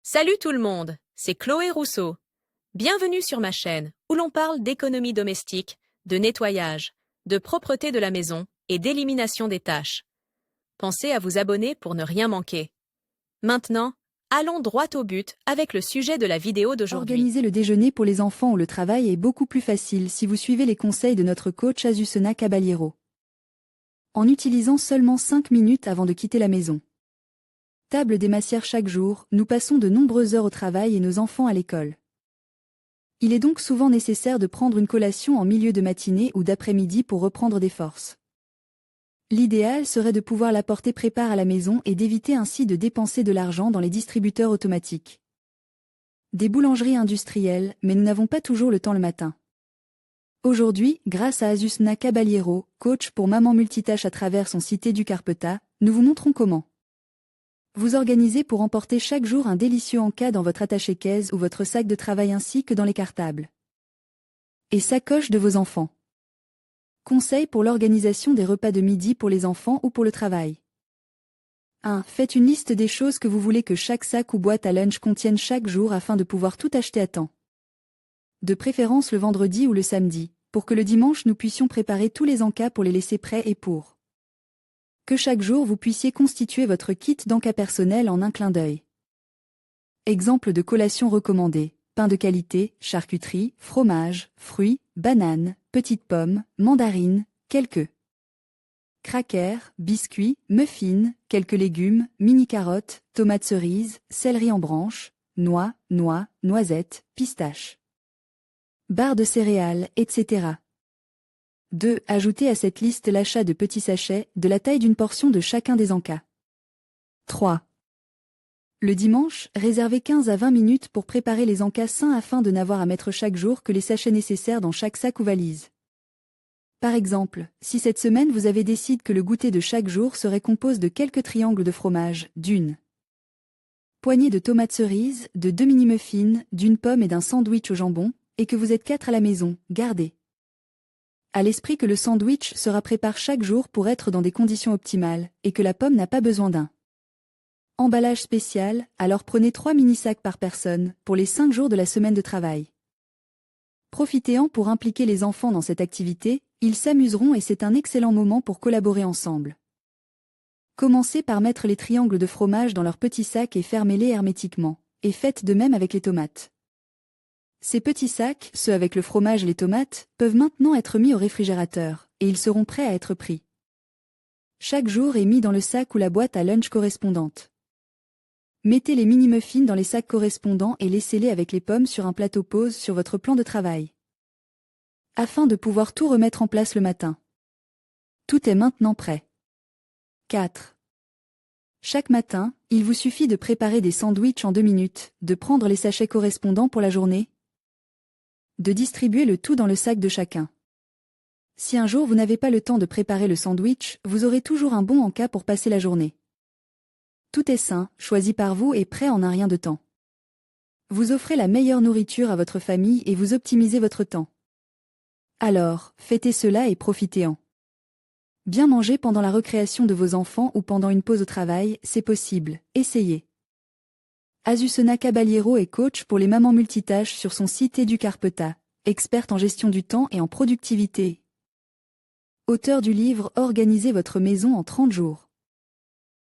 Salut tout le monde, c'est Chloé Rousseau. Bienvenue sur ma chaîne où l'on parle d'économie domestique, de nettoyage, de propreté de la maison et d'élimination des tâches. Pensez à vous abonner pour ne rien manquer. Maintenant, allons droit au but avec le sujet de la vidéo d'aujourd'hui. Organiser le déjeuner pour les enfants ou le travail est beaucoup plus facile si vous suivez les conseils de notre coach Azucena Caballero. En utilisant seulement 5 minutes avant de quitter la maison. Table des matières chaque jour, nous passons de nombreuses heures au travail et nos enfants à l'école. Il est donc souvent nécessaire de prendre une collation en milieu de matinée ou d'après-midi pour reprendre des forces. L'idéal serait de pouvoir l'apporter prépare à la maison et d'éviter ainsi de dépenser de l'argent dans les distributeurs automatiques. Des boulangeries industrielles, mais nous n'avons pas toujours le temps le matin. Aujourd'hui, grâce à Azucena Caballero, coach pour maman multitâche à travers son site Educarpeta, nous vous montrons comment. Vous organisez pour emporter chaque jour un délicieux encas dans votre attaché-caisse ou votre sac de travail ainsi que dans les cartables. Et sacoche de vos enfants. Conseils pour l'organisation des repas de midi pour les enfants ou pour le travail. 1. Faites une liste des choses que vous voulez que chaque sac ou boîte à lunch contienne chaque jour afin de pouvoir tout acheter à temps. De préférence le vendredi ou le samedi, pour que le dimanche nous puissions préparer tous les encas pour les laisser prêts et pour que chaque jour vous puissiez constituer votre kit d'encas personnel en un clin d'œil. Exemple de collation recommandée: pain de qualité, charcuterie, fromage, fruits, bananes, petites pommes, mandarines, quelques crackers, biscuits, muffins, quelques légumes, mini-carottes, tomates cerises, céleri en branches, noix, noisettes, pistaches, barres de céréales, etc. 2. Ajoutez à cette liste l'achat de petits sachets, de la taille d'une portion de chacun des encas. 3. Le dimanche, réservez 15 à 20 minutes pour préparer les encas sains afin de n'avoir à mettre chaque jour que les sachets nécessaires dans chaque sac ou valise. Par exemple, si cette semaine vous avez décidé que le goûter de chaque jour serait composé de quelques triangles de fromage, d'une poignée de tomates cerises, de 2 mini-muffins, d'une pomme et d'un sandwich au jambon, et que vous êtes 4 à la maison, gardez à l'esprit que le sandwich sera préparé chaque jour pour être dans des conditions optimales, et que la pomme n'a pas besoin d'un emballage spécial, alors prenez 3 mini-sacs par personne, pour les 5 jours de la semaine de travail. Profitez-en pour impliquer les enfants dans cette activité, ils s'amuseront et c'est un excellent moment pour collaborer ensemble. Commencez par mettre les triangles de fromage dans leurs petits sacs et fermez-les hermétiquement, et faites de même avec les tomates. Ces petits sacs, ceux avec le fromage et les tomates, peuvent maintenant être mis au réfrigérateur, et ils seront prêts à être pris chaque jour et mis dans le sac ou la boîte à lunch correspondante. Mettez les mini-muffins dans les sacs correspondants et laissez-les avec les pommes sur un plateau pause sur votre plan de travail, afin de pouvoir tout remettre en place le matin. Tout est maintenant prêt. 4. Chaque matin, il vous suffit de préparer des sandwichs en 2 minutes, de prendre les sachets correspondants pour la journée, de distribuer le tout dans le sac de chacun. Si un jour vous n'avez pas le temps de préparer le sandwich, vous aurez toujours un bon encas pour passer la journée. Tout est sain, choisi par vous et prêt en un rien de temps. Vous offrez la meilleure nourriture à votre famille et vous optimisez votre temps. Alors, fêtez cela et profitez-en. Bien manger pendant la récréation de vos enfants ou pendant une pause au travail, c'est possible, essayez. Azucena Caballero est coach pour les mamans multitâches sur son site Educarpeta, experte en gestion du temps et en productivité. Auteur du livre Organisez votre maison en 30 jours.